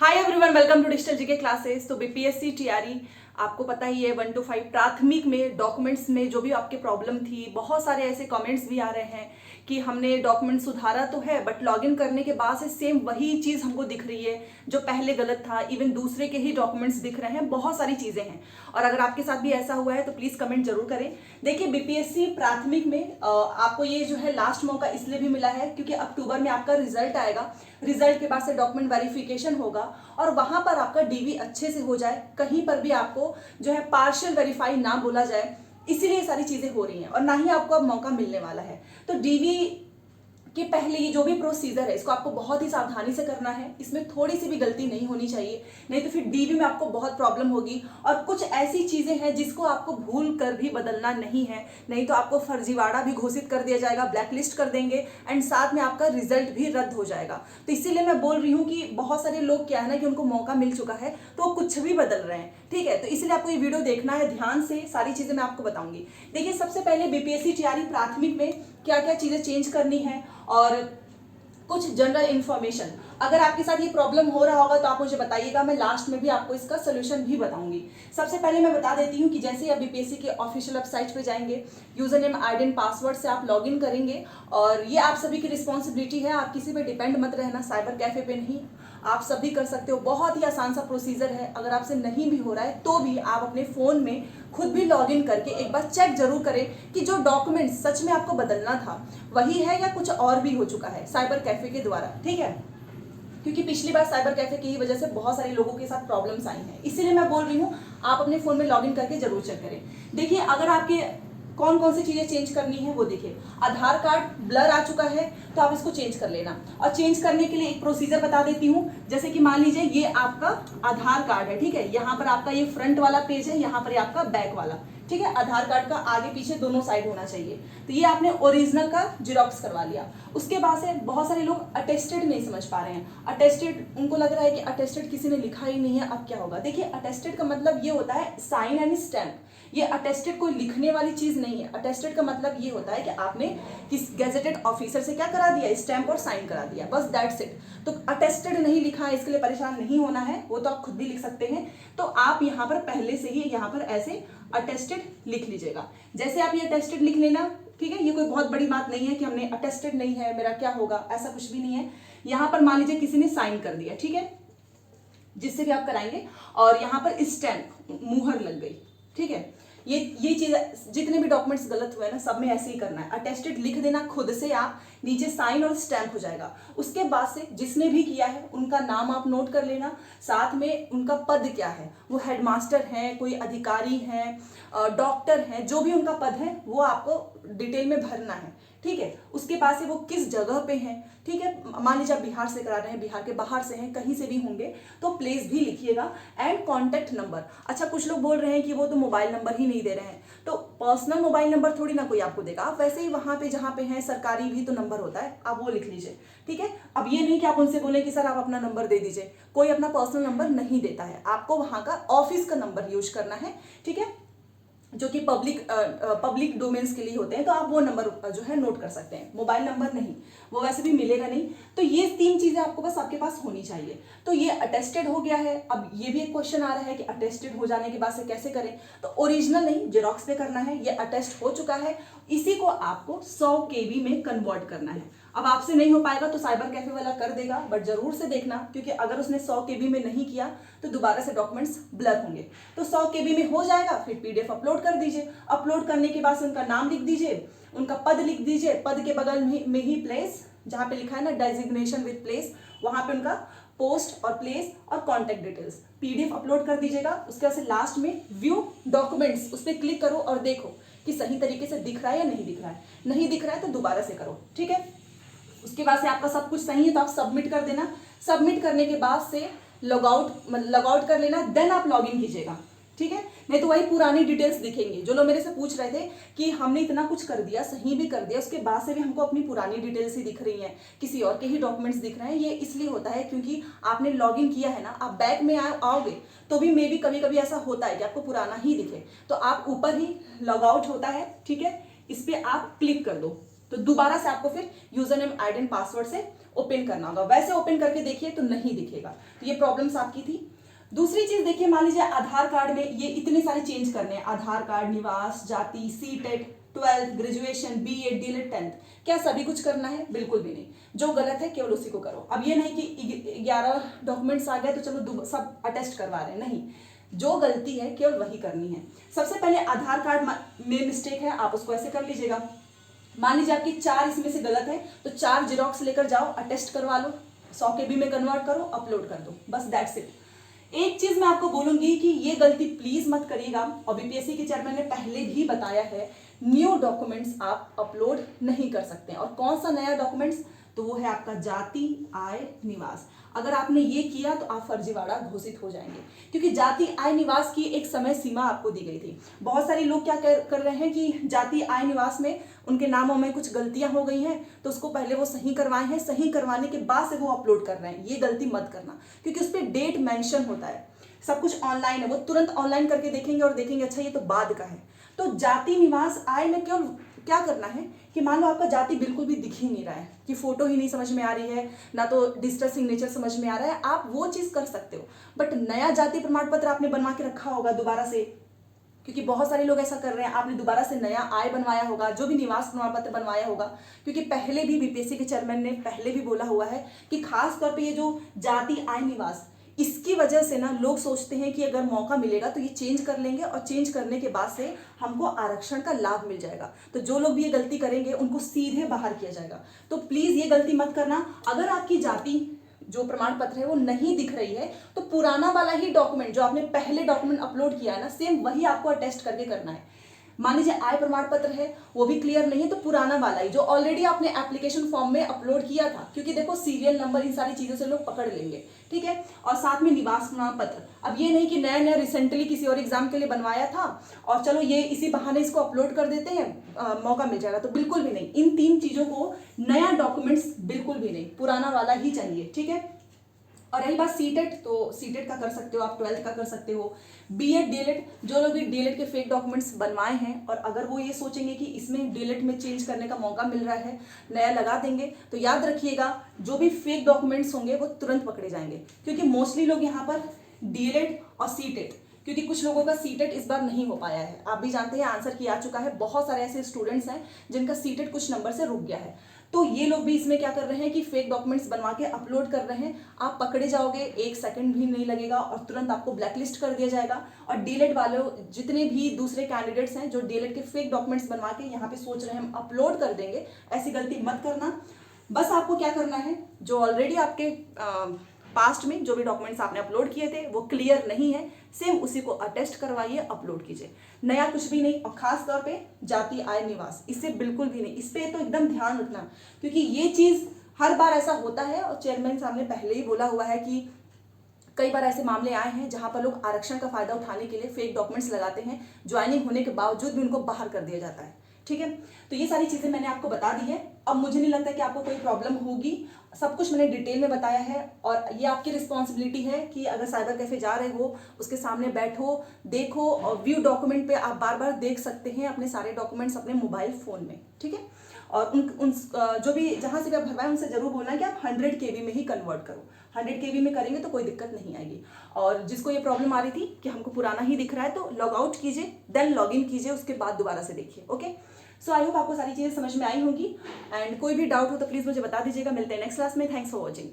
Hi everyone, welcome to digital GK classes. तो BPSC TRE आपको पता ही है 1 to 5 प्राथमिक में डॉक्यूमेंट्स में जो भी आपके प्रॉब्लम थी, बहुत सारे ऐसे कमेंट्स भी आ रहे हैं कि हमने डॉक्यूमेंट सुधारा तो है बट लॉगिन करने के बाद से सेम वही चीज़ हमको दिख रही है जो पहले गलत था। इवन दूसरे के ही डॉक्यूमेंट्स दिख रहे हैं, बहुत सारी चीज़ें हैं। और अगर आपके साथ भी ऐसा हुआ है तो प्लीज़ कमेंट जरूर करें। देखिए, बीपीएससी प्राथमिक में आपको ये जो है लास्ट मौका इसलिए भी मिला है क्योंकि अक्टूबर में आपका रिजल्ट आएगा। रिजल्ट के बाद से डॉक्यूमेंट वेरिफिकेशन होगा और वहां पर आपका डीवी अच्छे से हो जाए, कहीं पर भी आपको जो है पार्शियल वेरीफाई ना बोला जाए, इसीलिए सारी चीजें हो रही हैं और ना ही आपको अब मौका मिलने वाला है। तो डीवी कि पहले ये जो भी प्रोसीजर है इसको आपको बहुत ही सावधानी से करना है, इसमें थोड़ी सी भी गलती नहीं होनी चाहिए, नहीं तो फिर डीवी में आपको बहुत प्रॉब्लम होगी। और कुछ ऐसी चीजें हैं जिसको आपको भूल कर भी बदलना नहीं है, नहीं तो आपको फर्जीवाड़ा भी घोषित कर दिया जाएगा, ब्लैकलिस्ट कर देंगे एंड साथ में आपका रिजल्ट भी रद्द हो जाएगा। तो इसीलिए मैं बोल रही हूँ कि बहुत सारे लोग क्या है ना कि उनको मौका मिल चुका है तो वो कुछ भी बदल रहे हैं, ठीक है। तो इसलिए आपको ये वीडियो देखना है ध्यान से, सारी चीजें मैं आपको बताऊंगी। देखिए, सबसे पहले बीपीएससी टीआरई प्राथमिक में क्या क्या चीजें चेंज करनी है और कुछ जनरल इंफॉर्मेशन। अगर आपके साथ ये प्रॉब्लम हो रहा होगा तो आप मुझे बताइएगा, मैं लास्ट में भी आपको इसका सोल्यूशन भी बताऊंगी। सबसे पहले मैं बता देती हूँ कि जैसे आप बीपीएससी के ऑफिशियल वेबसाइट पे जाएंगे, user name ID and password से आप लॉगिन करेंगे और ये आप सभी की रिस्पॉन्सिबिलिटी है, आप किसी पे डिपेंड मत रहना, साइबर कैफे पे नहीं, आप सभी कर सकते हो। बहुत ही आसान सा प्रोसीजर है। अगर आपसे नहीं भी हो रहा है तो भी आप अपने फोन में खुद भी लॉगिन करके एक बार चेक जरूर करें कि जो डॉक्यूमेंट सच में आपको बदलना था वही है या कुछ और भी हो चुका है साइबर कैफे के द्वारा, ठीक है। क्योंकि पिछली बार साइबर कैफे की ही वजह से बहुत सारे लोगों के साथ प्रॉब्लम्स आई हैं, इसीलिए मैं बोल रही हूँ आप अपने फोन में लॉगिन करके जरूर चेक करें। देखिए, अगर आपके कौन कौन सी चीजें चेंज करनी है वो देखिए। आधार कार्ड ब्लर आ चुका है तो आप इसको चेंज कर लेना, और चेंज करने के लिए एक प्रोसीजर बता देती हूँ। जैसे कि मान लीजिए ये आपका आधार कार्ड है, ठीक है, यहाँ पर आपका ये फ्रंट वाला पेज है, यहाँ पर आपका बैक वाला, ठीक है। आधार कार्ड का आगे पीछे दोनों साइड होना चाहिए। तो ये आपने ओरिजिनल का जिरोक्स करवा लिया। उसके बाद से बहुत सारे लोग अटेस्टेड नहीं समझ पा रहे हैं। अटेस्टेड, उनको लग रहा है कि अटेस्टेड किसी ने लिखा ही नहीं है, अब क्या होगा। देखिए, अटेस्टेड का मतलब ये होता है साइन एंड स्टैम्प। ये अटेस्टेड कोई लिखने वाली चीज नहीं है। अटेस्टेड का मतलब ये होता है कि आपने किस गेजेटेड ऑफिसर से क्या करा दिया, स्टैम्प और साइन करा दिया, बस दैट्स इट। तो अटेस्टेड नहीं लिखा है, इसके लिए परेशान नहीं होना है, वो तो आप खुद भी लिख सकते हैं। तो आप यहाँ पर पहले से ही यहाँ पर ऐसे अटेस्टेड लिख लीजिएगा। जैसे आप ये अटेस्टेड लिख लेना, ठीक है। ये कोई बहुत बड़ी बात नहीं है कि हमने अटेस्टेड नहीं है मेरा क्या होगा, ऐसा कुछ भी नहीं है। यहाँ पर मान लीजिए किसी ने साइन कर दिया, ठीक है, जिससे भी आप कराएंगे, और यहाँ पर स्टैम्प मुहर लग गई, ठीक है। ये चीज, जितने भी डॉक्यूमेंट्स गलत हुए ना सब में ऐसे ही करना है। अटेस्टेड लिख देना खुद से, आप नीचे साइन और स्टैम्प हो जाएगा। उसके बाद से जिसने भी किया है उनका नाम आप नोट कर लेना, साथ में उनका पद क्या है, वो हेडमास्टर हैं, कोई अधिकारी हैं, डॉक्टर हैं, जो भी उनका पद है वो आपको डिटेल में भरना है, ठीक है। उसके बाद से वो किस जगह पे हैं, ठीक है। मान लीजिए आप बिहार से करा रहे हैं, बिहार के बाहर से हैं, कहीं से भी होंगे तो प्लेस भी लिखिएगा एंड कॉन्टैक्ट नंबर। अच्छा, कुछ लोग बोल रहे हैं कि वो तो मोबाइल नंबर ही नहीं दे रहे हैं, तो पर्सनल मोबाइल नंबर थोड़ी ना कोई आपको देगा, आप वैसे ही वहां पे जहां पे हैं सरकारी भी तो नंबर होता है, आप वो लिख लीजिए, ठीक है। अब ये नहीं कि आप उनसे बोले कि सर आप अपना नंबर दे दीजिए, कोई अपना पर्सनल नंबर नहीं देता है, आपको वहां का ऑफिस का नंबर यूज करना है, ठीक है, जो कि पब्लिक डोमेन्स के लिए होते हैं। तो आप वो नंबर जो है नोट कर सकते हैं, मोबाइल नंबर नहीं, वो वैसे भी मिलेगा नहीं। तो ये 3 चीजें आपको बस आपके पास होनी चाहिए। तो ये अटेस्टेड हो गया है। अब ये भी एक क्वेश्चन आ रहा है कि अटेस्टेड हो जाने के बाद से कैसे करें, तो ओरिजिनल नहीं जेरोक्स पे करना है। ये अटेस्ट हो चुका है, इसी को आपको 100 KB में कन्वर्ट करना है। अब आपसे नहीं हो पाएगा तो साइबर कैफे वाला कर देगा, बट जरूर से देखना, क्योंकि अगर उसने 100 KB में नहीं किया तो दोबारा से डॉक्यूमेंट्स ब्लर होंगे। तो 100 KB में हो जाएगा, फिर PDF अपलोड कर दीजिए। अपलोड करने के बाद से उनका नाम लिख दीजिए, उनका पद लिख दीजिए, पद के बगल में ही प्लेस, जहां पे लिखा है ना डेजिग्नेशन विद प्लेस, वहां पे उनका पोस्ट और प्लेस और कॉन्टेक्ट डिटेल्स PDF अपलोड कर दीजिएगा। उसके बाद से लास्ट में व्यू डॉक्यूमेंट्स, उस पर क्लिक करो और देखो कि सही तरीके से दिख रहा है या नहीं दिख रहा है। नहीं दिख रहा है तो दोबारा से करो, ठीक है। उसके बाद से आपका सब कुछ सही है तो आप सबमिट कर देना। सबमिट करने के बाद से लॉग आउट कर लेना, देन आप लॉग इन कीजिएगा, ठीक है। नहीं तो वही पुरानी डिटेल्स दिखेंगी। जो लोग मेरे से पूछ रहे थे कि हमने इतना कुछ कर दिया, सही भी कर दिया, उसके बाद से भी हमको अपनी पुरानी डिटेल्स ही दिख रही हैं, किसी और के ही डॉक्यूमेंट्स दिख रहे हैं, ये इसलिए होता है क्योंकि आपने लॉगिन किया है ना। आप बैक में आओगे तो भी मे बी कभी कभी ऐसा होता है कि आपको पुराना ही दिखे, तो आप ऊपर ही लॉग आउट होता है, ठीक है, इस पर आप क्लिक कर दो तो दोबारा से आपको फिर user name ID and password से ओपन करना होगा। वैसे ओपन करके देखिए तो नहीं दिखेगा, तो ये प्रॉब्लम्स आपकी थी। दूसरी चीज देखिए, मान लीजिए आधार कार्ड में ये इतने सारे चेंज करने हैं, आधार कार्ड, निवास, जाति, CTET, 12th, graduation, BA, DElEd, 10th, क्या सभी कुछ करना है? बिल्कुल भी नहीं। जो गलत है केवल उसी को करो। अब ये नहीं कि 11 डॉक्यूमेंट्स आ गए तो चलो सब अटेस्ट करवा रहे हैं, नहीं, जो गलती है केवल वही करनी है। सबसे पहले आधार कार्ड में मिस्टेक है, आप उसको ऐसे कर लीजिएगा। मान लीजिए आपकी 4 इसमें से गलत है तो 4 जेरोक्स लेकर जाओ, अटेस्ट करवा लो, 100 KB में कन्वर्ट करो, अपलोड कर दो, बस दैट्स इट। एक चीज मैं आपको बोलूंगी कि ये गलती प्लीज मत करिएगा, और बीपीएससी के चेयरमैन ने पहले भी बताया है, न्यू डॉक्यूमेंट्स आप अपलोड नहीं कर सकते। और कौन सा नया डॉक्यूमेंट्स? तो वो है आपका जाति, आय, निवास। अगर आपने ये किया तो आप फर्जीवाड़ा घोषित हो जाएंगे, क्योंकि जाति, आय, निवास की एक समय सीमा आपको दी गई थी। बहुत सारे लोग क्या कर रहे हैं कि जाति, आय, निवास में उनके नामों में कुछ गलतियां हो गई हैं, तो उसको पहले वो सही करवाए हैं, सही करवाने के बाद से वो अपलोड कर रहे हैं। ये गलती मत करना, क्योंकि उस पर डेट मेंशन होता है, सब कुछ ऑनलाइन है, वो तुरंत ऑनलाइन करके देखेंगे और देखेंगे अच्छा ये तो बाद का है। तो जाति, निवास, आय में क्यों क्या करना है कि मान लो आपका जाति बिल्कुल भी दिख ही नहीं रहा है, कि फोटो ही नहीं समझ में आ रही है, ना तो डिजिटल सिग्नेचर समझ में आ रहा है, आप वो चीज कर सकते हो। बट नया जाति प्रमाण पत्र आपने बनवा के रखा होगा दोबारा से, क्योंकि बहुत सारे लोग ऐसा कर रहे हैं, आपने दोबारा से नया आय बनवाया होगा, जो भी निवास प्रमाण पत्र बनवाया होगा, क्योंकि पहले भी बीपीएससी के चेयरमैन ने पहले भी बोला हुआ है कि खास तौर पे ये जो जाति, आय, निवास, इसकी वजह से ना लोग सोचते हैं कि अगर मौका मिलेगा तो ये चेंज कर लेंगे, और चेंज करने के बाद से हमको आरक्षण का लाभ मिल जाएगा। तो जो लोग भी ये गलती करेंगे उनको सीधे बाहर किया जाएगा। तो प्लीज ये गलती मत करना। अगर आपकी जाति जो प्रमाण पत्र है वो नहीं दिख रही है, तो पुराना वाला ही डॉक्यूमेंट, जो आपने पहले डॉक्यूमेंट अपलोड किया है ना, सेम वही आपको अटेस्ट करके करना है। मान लीजिए आय प्रमाण पत्र है, वो भी क्लियर नहीं है, तो पुराना वाला ही जो ऑलरेडी आपने एप्लीकेशन फॉर्म में अपलोड किया था, क्योंकि देखो सीरियल नंबर इन सारी चीजों से लोग पकड़ लेंगे, ठीक है। और साथ में निवास प्रमाण पत्र। अब ये नहीं कि नया नया रिसेंटली किसी और एग्जाम के लिए बनवाया था और चलो ये इसी बहाने इसको अपलोड कर देते हैं, मौका मिल जाएगा, तो बिल्कुल भी नहीं। इन 3 चीजों को, नया डॉक्यूमेंट्स बिल्कुल भी नहीं, पुराना वाला ही चाहिए, ठीक है। और रही बात सीटेट, तो सीटेट का कर सकते हो आप, 12th का कर सकते हो, बीएड, डीएलएड, जो लोग भी डीएलएड के फेक डॉक्यूमेंट्स बनवाए हैं और अगर वो ये सोचेंगे कि इसमें डीएलएड में चेंज करने का मौका मिल रहा है, नया लगा देंगे, तो याद रखिएगा जो भी फेक डॉक्यूमेंट्स होंगे वो तुरंत पकड़े जाएंगे। क्योंकि मोस्टली लोग यहाँ पर डीएलएड और सीटेट, क्योंकि कुछ लोगों का सीटेट इस बार नहीं हो पाया है, आप भी जानते हैं, आंसर की आ चुका है, बहुत सारे ऐसे स्टूडेंट्स हैं जिनका सीटेट कुछ नंबर से रुक गया है। तो ये लोग भी इसमें क्या कर रहे हैं कि फेक डॉक्यूमेंट्स बनवा के अपलोड कर रहे हैं। आप पकड़े जाओगे, 1 सेकंड भी नहीं लगेगा और तुरंत आपको ब्लैकलिस्ट कर दिया जाएगा। और डीएलएड वाले जितने भी दूसरे कैंडिडेट्स हैं जो डीएलएड के फेक डॉक्यूमेंट्स बनवा के यहाँ पे सोच रहे हैं हम अपलोड कर देंगे, ऐसी गलती मत करना। बस आपको क्या करना है, जो ऑलरेडी आपके पास्ट में जो भी डॉक्यूमेंट्स आपने अपलोड किए थे वो क्लियर नहीं है, सेम उसी को अटेस्ट करवाइए, अपलोड कीजिए, नया कुछ भी नहीं। और खास तौर पे जाति, आय, निवास, इससे बिल्कुल भी नहीं, इस पे तो एकदम ध्यान रखना, क्योंकि ये चीज हर बार ऐसा होता है। और चेयरमैन साहब ने पहले ही बोला हुआ है कि कई बार ऐसे मामले आए हैं जहां पर लोग आरक्षण का फायदा उठाने के लिए फेक डॉक्यूमेंट्स लगाते हैं, ज्वाइनिंग होने के बावजूद भी उनको बाहर कर दिया जाता है, ठीक है। तो ये सारी चीजें मैंने आपको बता दी है। अब मुझे नहीं लगता कि आपको कोई प्रॉब्लम होगी, सब कुछ मैंने डिटेल में बताया है। और ये आपकी रिस्पॉन्सिबिलिटी है कि अगर साइबर कैफे जा रहे हो, उसके सामने बैठो, देखो, और व्यू डॉक्यूमेंट पे आप बार बार देख सकते हैं अपने सारे डॉक्यूमेंट्स अपने मोबाइल फोन में, ठीक है। और उन जो भी जहाँ से भी आप भरवाएं उनसे जरूर बोलना कि आप 100 KB में ही कन्वर्ट करो। 100 KB में करेंगे तो कोई दिक्कत नहीं आएगी। और जिसको ये प्रॉब्लम आ रही थी कि हमको पुराना ही दिख रहा है, तो लॉग आउट कीजिए, देन लॉग इन कीजिए, उसके बाद दोबारा से देखिए, ओके। सो आई होप आपको सारी चीज़ें समझ में आई होंगी। एंड कोई भी डाउट हो तो प्लीज़ मुझे बता दीजिएगा। मिलते हैं नेक्स्ट क्लास में। Thanks for watching.